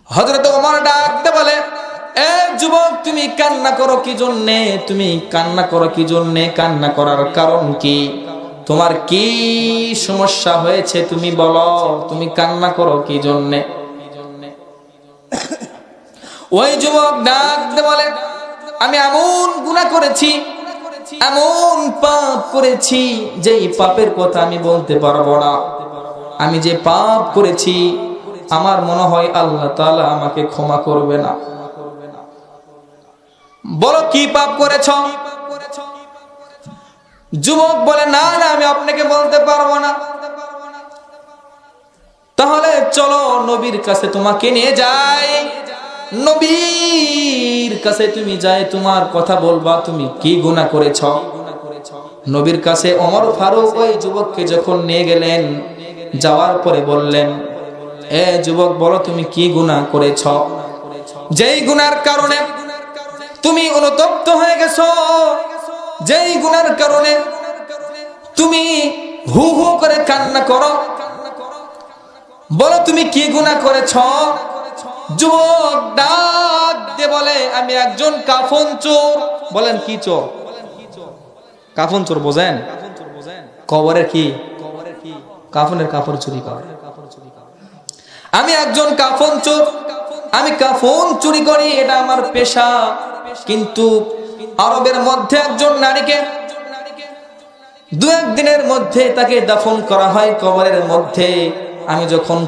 হযরত ওমর ডাকতে বলে, এ যুবক, তুমি কান্না করো কি জন্যে? তুমি কান্না করো কি জন্যে? কান্না করার কারণ কি? তোমার কি সমস্যা হয়েছে তুমি বলো, তুমি কান্না করো কি জন্যে? ওই যুবক ডাকতে বলে, আমি এমন গুনাহ করেছি, এমন পাপ করেছি, যেই পাপের কথা আমি বলতে পারবো না। আমি যে পাপ করেছি আমার মনে হয় আল্লাহ তাআলা আমাকে ক্ষমা করবে না। বলো কি পাপ করেছো? যুবক বলে, না না, আমি আপনাকে বলতে পারবো না। তাহলে চলো নবীর কাছে তোমাকে নিয়ে যাই, নবীর কাছে তুমি যাই, তোমার কথা বলবা তুমি কি গুনাহ করেছো। নবীর কাছে ওমর ফারুক ওই যুবককে যখন নিয়ে গেলেন, যাওয়ার পরে বললেন, এ যুবক, বলো তুমি কি গুনাহ করেছো, যেই গুনার কারণে তুমি অনুতপ্ত হয়ে গেছো, যেই গুনার কারণে তুমি হু হু করে কান্না করো, বলো তুমি কি গুনাহ করেছো। যুবক ডাক দিয়ে বলে, আমি একজন কাফন চোর। বলেন কি চোর? কাফন চোর বোঝেন? কবরের কি? কাফনের কাপড় চুরি করে। আমি একজন কাফন চোর, আমি কাফন চুরি করি, এটা আমার পেশা। কিন্তু আরবের মধ্যে একজন নারীকে দু একদিনের মধ্যে তাকে দাফন করা হয় কবরের মধ্যে। আমি যখন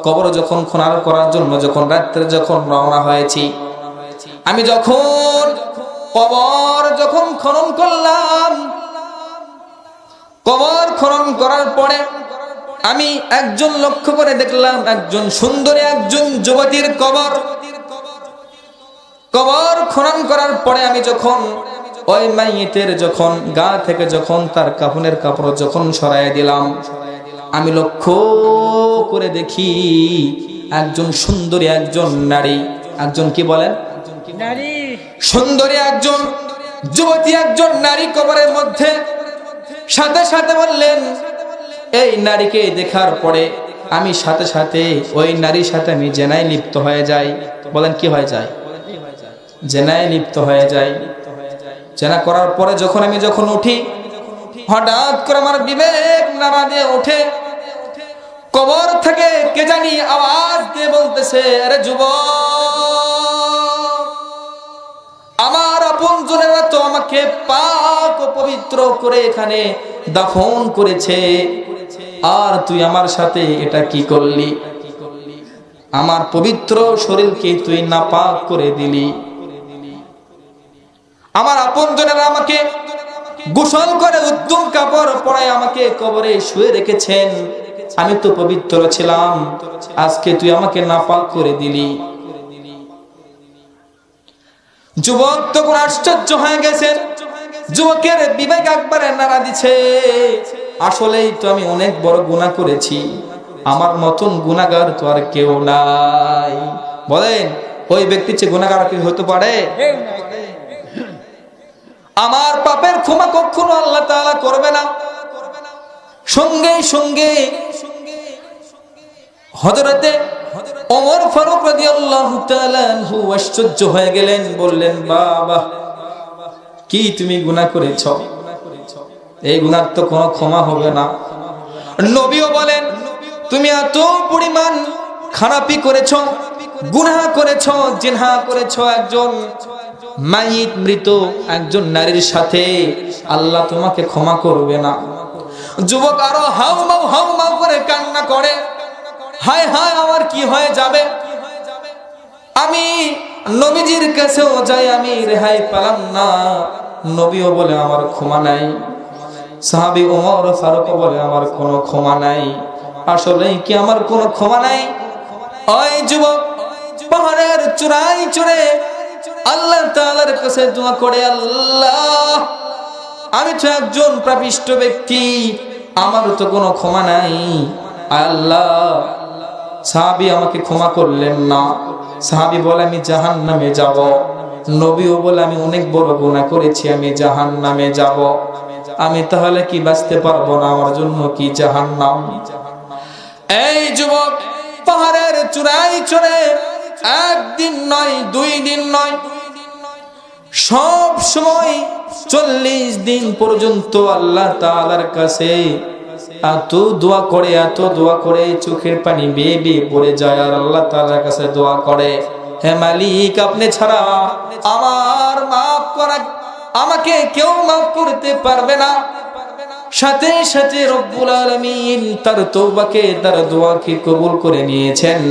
কবর যখন খনন করার জন্য যখন রাত্রে যখন রওনা হয়েছি, আমি যখন কবর যখন খনন করলাম, কবর খনন করার পরে আমি একজন লক্ষ্য করে দেখলাম, একজন সুন্দরী একজন যুবতীর কবর। কবর খনন করার পরে আমি যখন ওই মাইয়িতের যখন গা থেকে যখন তার কাফনের কাপড় যখন সরাইয়া দিলাম, আমি লক্ষ্য করে দেখি একজন সুন্দরী একজন নারী, একজন কি বলেন নারী, সুন্দরী একজন যুবতী একজন নারী কবরের মধ্যে। সাথে সাথে বললেন, এই নারীকে দেখার পরে আমি সাথে সাথে ওই নারীর সাথে আমি জেনায় লিপ্ত হয়ে যাই। বলেন কি হয়ে যায়? জেনায় লিপ্ত হয়ে যায়। জেনা করার পরে যখন আমি যখন উঠি, হঠাৎ করে আমার বিবেক নাড়া দিয়ে ওঠে। কবর থেকে কে জানি আওয়াজ দিয়ে বলতেছে, আরে যুবক, আমার আপনজনেরা তো আমাকে পাক ও পবিত্র করে এখানে দাফন করেছে, আর তুই আমার সাথে এটা কি করলি? আমার পবিত্র শরীরকে তুই নাপাক করে দিলি। আমার আপনজনেরা আমাকে গোসল করে উত্তম কাপড় পরায় আমাকে কবরে শুয়ে রেখেছেন, আমি তো পবিত্র ছিলাম, আজকে তুই আমাকে নাপাক করে দিলি। যুবক তখন আশ্চর্য হয়ে গেছে। যুবকের বিবেক একবারে নাড়া দিছে, আসলেই তো আমি অনেক বড় গুনাহ করেছি, আমার মতন গুনাহগার তো আর কেউ নাই। বলেন ওই ব্যক্তি চেয়ে গুনাহগার কি হতে পারে? আমার পাপের ক্ষমা কখনো আল্লাহ তাআলা করবে না। সঙ্গে সঙ্গে হযরতে ওমর ফারুক রাদিয়াল্লাহু তাআলা আনহু আশ্চর্য হয়ে গেলেন, বললেন, বাবা, কি তুমি গুনাহ করেছো? এই গুনার তো কোনো ক্ষমা হবে না। নবীও বলেন, তুমি এত পরিমাণ খারাপি করেছো, গুনাহ করেছো, জিনা করেছো একজন মাইয়িত মৃত একজন নারীর সাথে, আল্লাহ তোমাকে ক্ষমা করবে না। যুবক আরো হাউমাউ করে কান্না করে, হায় হায়, আমার কি হয়ে যাবে? আমি নবীজির কাছেও যাই, আমি রেহাই পেলাম না। নবীও বলে আমার ক্ষমা নাই, সাহাবী ওমর ফারুক বলে আমার কোনো ক্ষমা নাই। আসলে কি আমার কোনো ক্ষমা নাই? ওই যুবক পাহাড়ের চূড়ায় চড়ে আল্লাহ তাআলার কাছে দোয়া করে, আল্লাহ, আমি তো একজন পাপিষ্ঠ ব্যক্তি, আমার তো কোনো ক্ষমা নাই। আল্লাহ, সাহাবী আমাকে ক্ষমা করলেন না। সাহাবী বলে, আমি জাহান্নামে যাব। নবীও বলে, আমি অনেক বড় গুনাহ করেছি, আমি জাহান্নামে যাব। আমি তাহলে কি বাঁচতে পারবো না? আমার জন্য কি জাহান্নাম? এই যুবক পাহাড়ের চূড়ায় চড়ে একদিন নয়, 2 দিন নয়, সব সময় 40 দিন পর্যন্ত আল্লাহ তাআলার কাছে এত দোয়া করে চোখের পানি বেয়ে বেয়ে পড়ে যায় আর আল্লাহ তাআলার কাছে দোয়া করে, হে মালিক, আপনি ছাড়া আমার মাফ করা, আমাকে কেউ মাফ করতে পারবে না। সাথে সাথে রব্বুল আলামিন তার তওবাকে, তার দোয়াকে কবুল করে নিয়েছেন।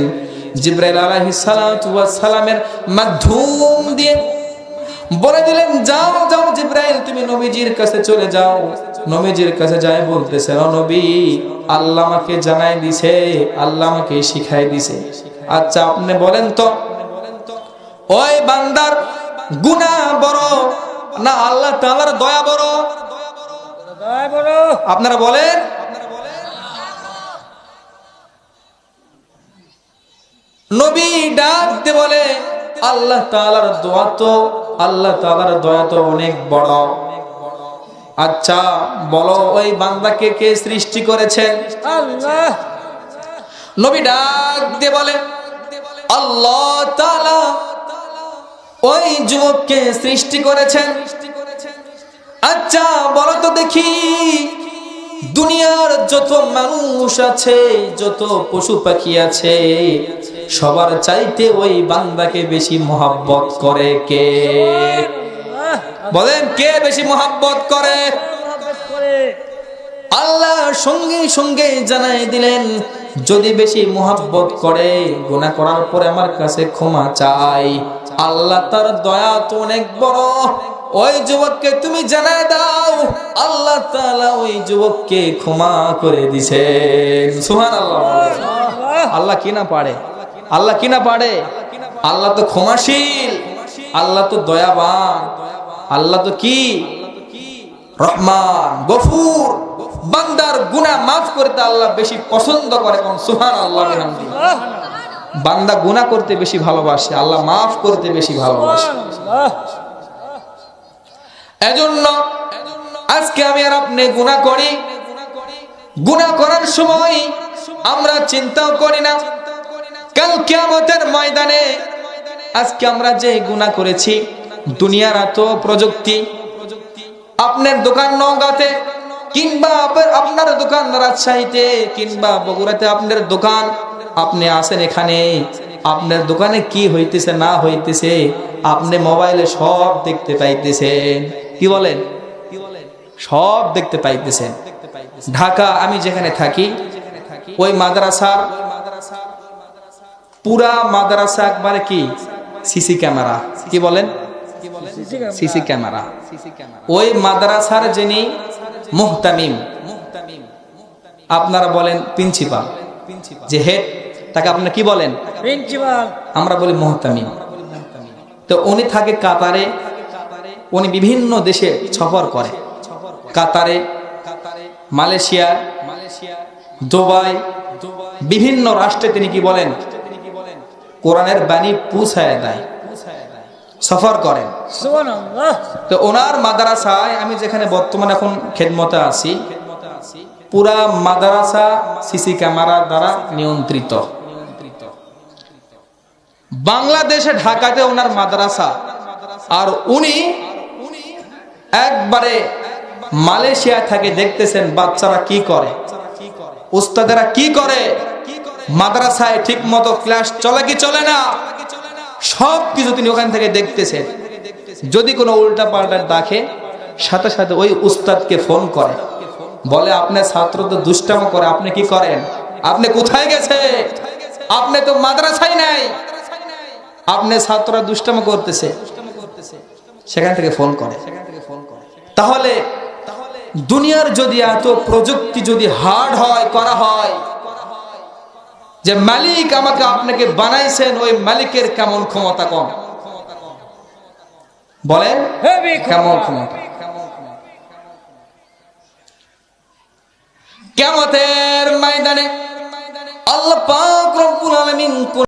জিবরাইল আলাইহিস সালাতু ওয়াস সালামের মাধ্যম দিয়ে বলে দিলেন, যাও যাও জিবরাইল, তুমি নবীজির কাছে চলে যাও। নবীজির কাছে যায় বলতেছে, ও নবী, আল্লাহ আমাকে জানাই দিছে, আল্লাহ আমাকে শিখাই দিছে। আচ্ছা আপনি বলেন তো, ওই বান্দার গুনাহ বড় না আল্লাহ তাআলার দয়া বড়? আপনারা বলেন। নবী ডাক দিয়ে বলে, আল্লাহ তাআলার দয়া তো অনেক বড়। আচ্ছা বলো, ওই বান্দাকে কে সৃষ্টি করেছেন? আল্লাহ। নবী ডাক দিয়ে বলে, আল্লাহ তাআলা ওই যুবককে সৃষ্টি করেছেন। আচ্ছা বলো তো দেখি, দুনিয়ার যত মানুষ আছে, যত পশু পাখি আছে, সবার চাইতে ওই বান্দাকে বেশি মহব্বত করে কে? বলেন, কে বেশি মহব্বত করে? আল্লাহ সঙ্গে সঙ্গে জানাই দিলেন, যদি বেশি মহব্বত করে, গুনাহ করার পরে আমার কাছে ক্ষমা চাই, আল্লাহ তার দয়া তো অনেক বড়। ওই যুবককে তুমি জানাই দাও, আল্লাহ তাআলা ওই যুবককে ক্ষমা করে দিয়েছেন। সুবহানাল্লাহ। আল্লাহ কি না পারে? আল্লাহ কি না পারে? আল্লাহ তো ক্ষমাশীল, আল্লাহ তো দয়াবান, আল্লাহ তো কি রহমান, গফুর। বান্দার গুনাহ মাফ করতে আল্লাহ বেশি পছন্দ করে। কোন সুবহানাল্লাহ। বান্দা গুনাহ করতে বেশি ভালোবাসে, আল্লাহ মাফ করতে বেশি ভালোবাসে। এজন্য আজকে আমি আর আপনি গুনাহ করি, গুনাহ করার সময় আমরা চিন্তাও করি না কাল কিয়ামতের ময়দানে আজকে আমরা যে গুনাহ করেছি। দুনিয়ার এত প্রযুক্তি, আপনার দোকান নওগাঁতে কিংবা আপনার দোকান রাজশাহীতে কিংবা বগুড়াতে আপনার দোকান, আপনি আসেন এখানে, আপনার দোকানে কি হইতেছে না হইতেছে আপনি মোবাইলে সব দেখতে পাইতেছেন। কি বলেন? সব দেখতে পাইতেছেন। ঢাকা আমি যেখানে থাকি, ওই মাদ্রাসার পুরা মাদ্রাসা একবারে কি সিসি ক্যামেরা। কি বলেন? CC camera. ওই মাদ্রাসার যিনি মুহতামিম, আপনারা বলেন প্রিন্সিপাল, যে হেড, তাকে আপনারা কি বলেন? প্রিন্সিপাল। আমরা বলি মুহতামিম। তো উনি থাকে কাতারে, উনি বিভিন্ন দেশে সফর করে। কাতারে, মালয়েশিয়া, দুবাই, বিভিন্ন রাষ্ট্রে তিনি কি বলেন? কোরআনের বাণী পৌঁছায় দেয়, সফর করেন। তো ওনার মাদ্রাসায় আমি যেখানে বর্তমানে এখন খেদমতে আছি, পুরা মাদ্রাসা সিসি ক্যামেরা দ্বারা নিয়ন্ত্রিত। বাংলাদেশে ঢাকাতে ওনার মাদ্রাসা, আর উনি একবারে মালয়েশিয়া থেকে দেখতেছেন বাচ্চারা কি করে, উস্তাদেরা কি করে, মাদ্রাসায় ঠিক মতো ক্লাস চলে কি চলে না, সব কিছু তিনি ওখান থেকে দেখতেছেন। যদি কোনো উল্টা পাল্টা দেখে, সাথে সাথে ওই উস্তাদকে ফোন করে, বলে আপনার ছাত্র তো দুষ্টামি করে, আপনি কি করেন? আপনি কোথায় গেছে? আপনি তো মাদ্রাসায় নাই, আপনি ছাত্ররা দুষ্টামি করতেছে। সেখান থেকে ফোন করে। তাহলে দুনিয়ার যদি এত প্রযুক্তি যদি হার্ড হয়, করা হয়, যে মালিক আমাকে আপনাকে বানাইছেন, ওই মালিকের কেমন ক্ষমতা কম? বলেন কেমন ক্ষমতা? কিয়ামতের ময়দানে আল্লাহ পাক রব্বুল আলামিন